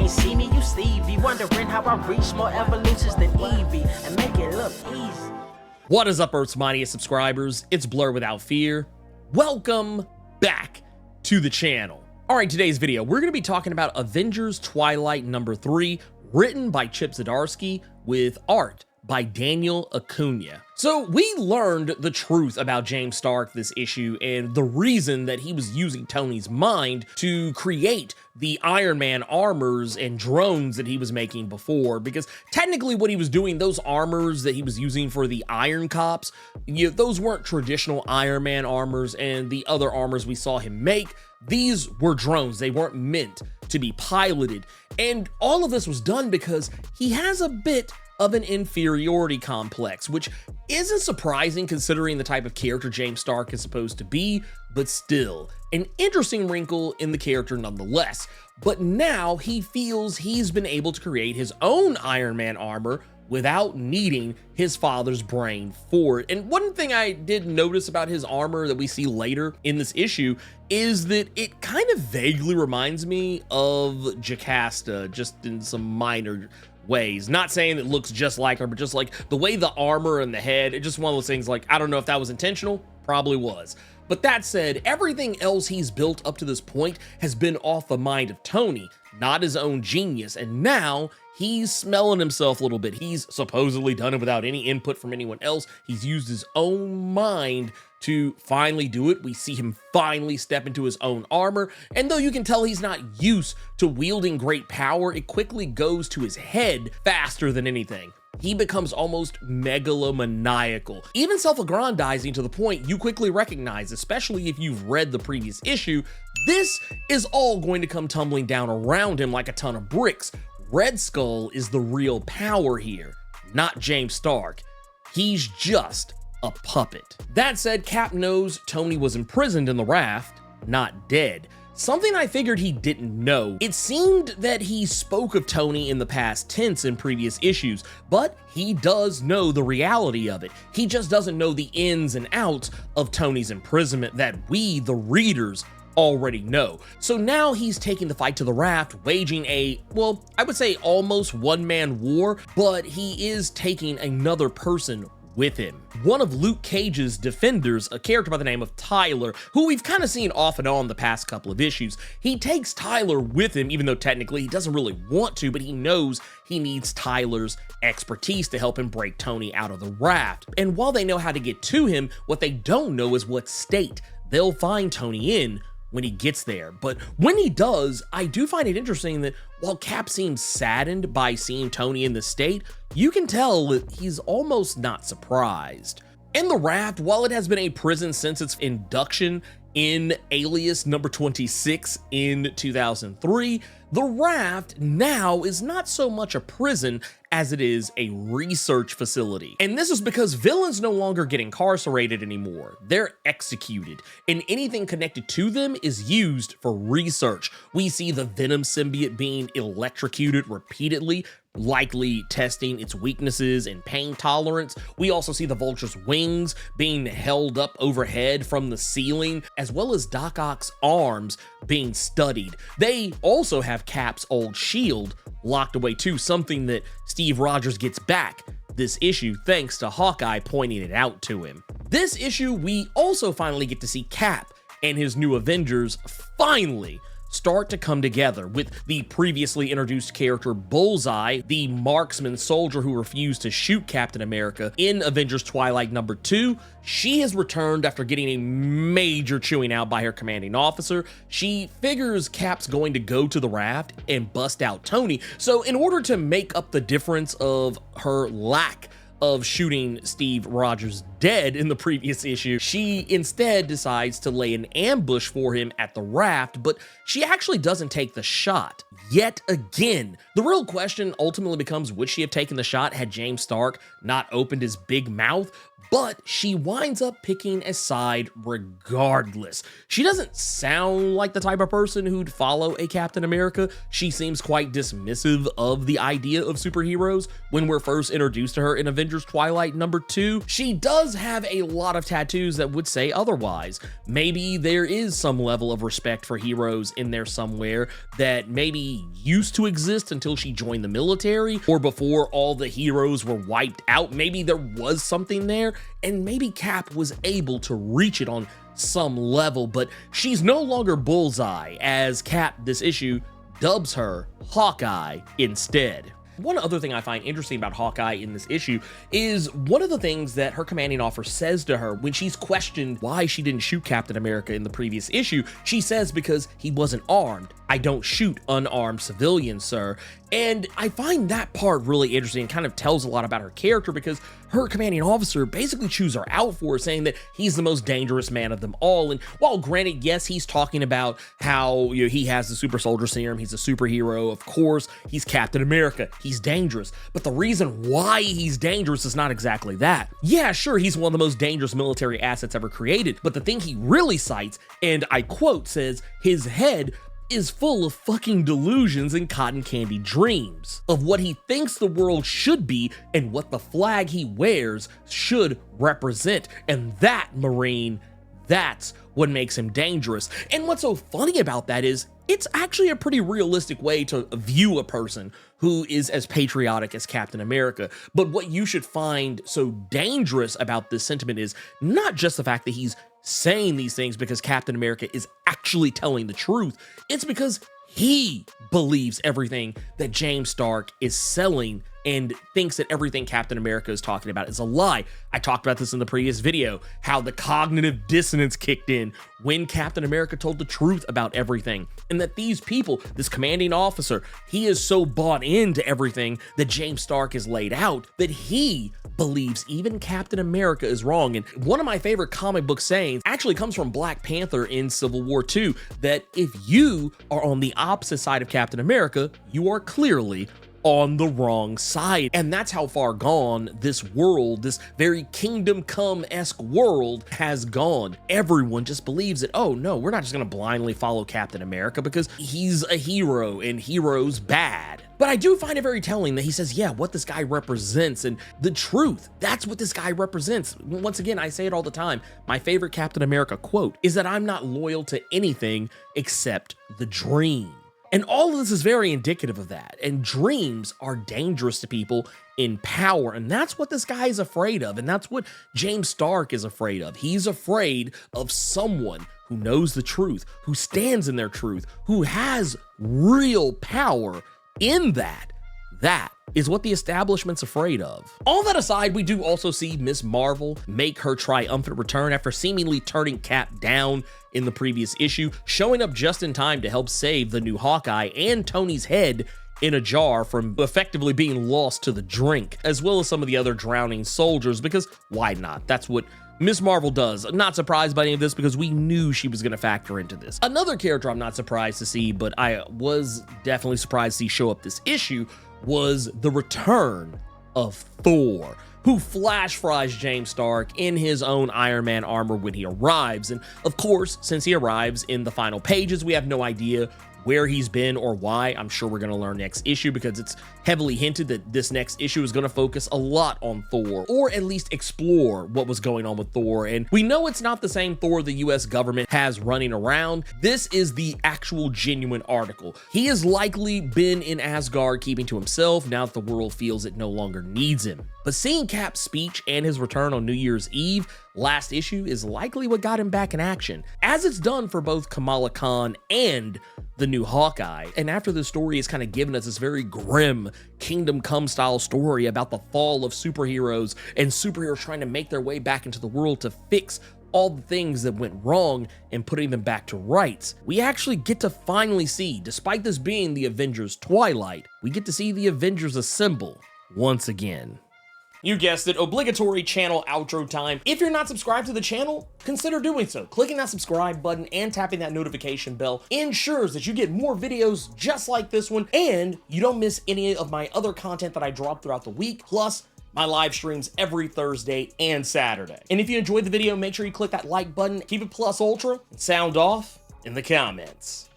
ain't see me, you Stevie. Wondering how I reach more evolutions than Eevee and make it look easy. What is up, Earth's mightiest subscribers? It's Blerd without fear. Welcome back to the channel. All right, today's video, we're going to be talking about Avengers Twilight number 3, written by Chip Zdarsky with art by Daniel Acuna. So we learned the truth about James Stark this issue and the reason that he was using Tony's mind to create the Iron Man armors and drones that he was making before, because technically what he was doing, those armors that he was using for the Iron Cops, those weren't traditional Iron Man armors, and the other armors we saw him make, these were drones. They weren't meant to be piloted. And all of this was done because he has a bit of an inferiority complex, which isn't surprising considering the type of character James Stark is supposed to be, but still, an interesting wrinkle in the character nonetheless. But now he feels he's been able to create his own Iron Man armor without needing his father's brain for it. And one thing I did notice about his armor that we see later in this issue is that it kind of vaguely reminds me of Jocasta, just in some minor ways. Not saying it looks just like her, but just like the way the armor and the head, it's just one of those things like, I don't know if that was intentional, probably was. But that said, everything else he's built up to this point has been off the mind of Tony, not his own genius, and now he's smelling himself a little bit. He's supposedly done it without any input from anyone else. He's used his own mind to finally do it. We see him finally step into his own armor, and though you can tell he's not used to wielding great power, it quickly goes to his head faster than anything. He becomes almost megalomaniacal, even self-aggrandizing to the point you quickly recognize, especially if you've read the previous issue, this is all going to come tumbling down around him like a ton of bricks. Red Skull is the real power here, not James Stark. He's just a puppet. That said, Cap knows Tony was imprisoned in the Raft, not dead. Something I figured he didn't know. It seemed that he spoke of Tony in the past tense in previous issues, but he does know the reality of it. He just doesn't know the ins and outs of Tony's imprisonment that we, the readers, already know. So now he's taking the fight to the Raft, waging a, well, I would say almost one-man war, but he is taking another person with him. One of Luke Cage's defenders, a character by the name of Tyler, who we've kind of seen off and on the past couple of issues, he takes Tyler with him, even though technically he doesn't really want to, but he knows he needs Tyler's expertise to help him break Tony out of the Raft. And while they know how to get to him, what they don't know is what state they'll find Tony in when he gets there. But when he does, I do find it interesting that while Cap seems saddened by seeing Tony in this state, you can tell that he's almost not surprised. In the Raft, while it has been a prison since its induction in Alias number 26 in 2003, the Raft now is not so much a prison as it is a research facility. And this is because villains no longer get incarcerated anymore. They're executed, and anything connected to them is used for research. We see the Venom symbiote being electrocuted repeatedly, likely testing its weaknesses and pain tolerance. We also see the Vulture's wings being held up overhead from the ceiling, as well as Doc Ock's arms being studied. They also have Cap's old shield locked away too, something that Steve Rogers gets back this issue thanks to Hawkeye pointing it out to him. This issue, we also finally get to see Cap and his new Avengers finally start to come together, with the previously introduced character Bullseye, the marksman soldier who refused to shoot Captain America in Avengers Twilight number 2. She has returned after getting a major chewing out by her commanding officer. She figures Cap's going to go to the Raft and bust out Tony, so in order to make up the difference of her lack of shooting Steve Rogers dead in the previous issue, she instead decides to lay an ambush for him at the Raft, but she actually doesn't take the shot yet again. The real question ultimately becomes, would she have taken the shot had James Stark not opened his big mouth? but she winds up picking a side regardless. She doesn't sound like the type of person who'd follow a Captain America. She seems quite dismissive of the idea of superheroes when we're first introduced to her in Avengers Twilight #2. She does have a lot of tattoos that would say otherwise. Maybe there is some level of respect for heroes in there somewhere that maybe used to exist until she joined the military, or before all the heroes were wiped out. Maybe there was something there, and maybe Cap was able to reach it on some level, but she's no longer Bullseye, as Cap this issue dubs her Hawkeye instead. One other thing I find interesting about Hawkeye in this issue is one of the things that her commanding officer says to her when she's questioned why she didn't shoot Captain America in the previous issue. She says, because he wasn't armed. I don't shoot unarmed civilians, sir. And I find that part really interesting and kind of tells a lot about her character, because her commanding officer basically chews her out for her, saying that he's the most dangerous man of them all. And while granted, yes, he's talking about how, you know, he has the super soldier serum, he's a superhero, of course, he's Captain America, he's dangerous. But the reason why he's dangerous is not exactly that. Yeah, sure, he's one of the most dangerous military assets ever created, but the thing he really cites, and I quote, says his head is full of fucking delusions and cotton candy dreams of what he thinks the world should be and what the flag he wears should represent. And that, Marine, that's what makes him dangerous. And what's so funny about that is it's actually a pretty realistic way to view a person who is as patriotic as Captain America. But what you should find so dangerous about this sentiment is not just the fact that he's saying these things because Captain America is actually telling the truth. It's because he believes everything that James Stark is selling and thinks that everything Captain America is talking about is a lie. I talked about this in the previous video, how the cognitive dissonance kicked in when Captain America told the truth about everything. And that these people, this commanding officer, he is so bought into everything that James Stark has laid out that he believes even Captain America is wrong. And one of my favorite comic book sayings actually comes from Black Panther in Civil War II, that if you are on the opposite side of Captain America, you are clearly on the wrong side. And that's how far gone this world, this very Kingdom Come-esque world, has gone. Everyone just believes that, oh no, we're not just gonna blindly follow Captain America because he's a hero and heroes bad. But I do find it very telling that he says, yeah, what this guy represents and the truth, that's what this guy represents. Once again, I say it all the time. My favorite Captain America quote is that I'm not loyal to anything except the dream. And all of this is very indicative of that. And dreams are dangerous to people in power. And that's what this guy is afraid of. And that's what James Stark is afraid of. He's afraid of someone who knows the truth, who stands in their truth, who has real power in that. That is what the establishment's afraid of. All that aside, we do also see Ms. Marvel make her triumphant return after seemingly turning Cap down in the previous issue, showing up just in time to help save the new Hawkeye and Tony's head in a jar from effectively being lost to the drink, as well as some of the other drowning soldiers, because why not? That's what Ms. Marvel does. Not surprised by any of this because we knew she was going to factor into this. Another character I'm not surprised to see, but I was definitely surprised to see show up this issue, was the return of Thor, who flash fries James Stark in his own Iron Man armor when he arrives. And of course, since he arrives in the final pages, we have no idea where he's been or why. I'm sure we're going to learn next issue because it's heavily hinted that this next issue is going to focus a lot on Thor, or at least explore what was going on with Thor. And we know it's not the same Thor the US government has running around. This is the actual genuine article. He has likely been in Asgard keeping to himself now that the world feels it no longer needs him. But seeing Cap's speech and his return on New Year's Eve last issue is likely what got him back in action, as it's done for both Kamala Khan and the new Hawkeye. And after the story has kind of given us this very grim Kingdom Come style story about the fall of superheroes and superheroes trying to make their way back into the world to fix all the things that went wrong and putting them back to rights, we actually get to finally see, despite this being the Avengers Twilight, we get to see the Avengers assemble once again. You guessed it, obligatory channel outro time. If you're not subscribed to the channel, consider doing so. Clicking that subscribe button and tapping that notification bell ensures that you get more videos just like this one, and you don't miss any of my other content that I drop throughout the week. Plus, my live streams every Thursday and Saturday. And if you enjoyed the video, make sure you click that like button, keep it plus ultra, and sound off in the comments.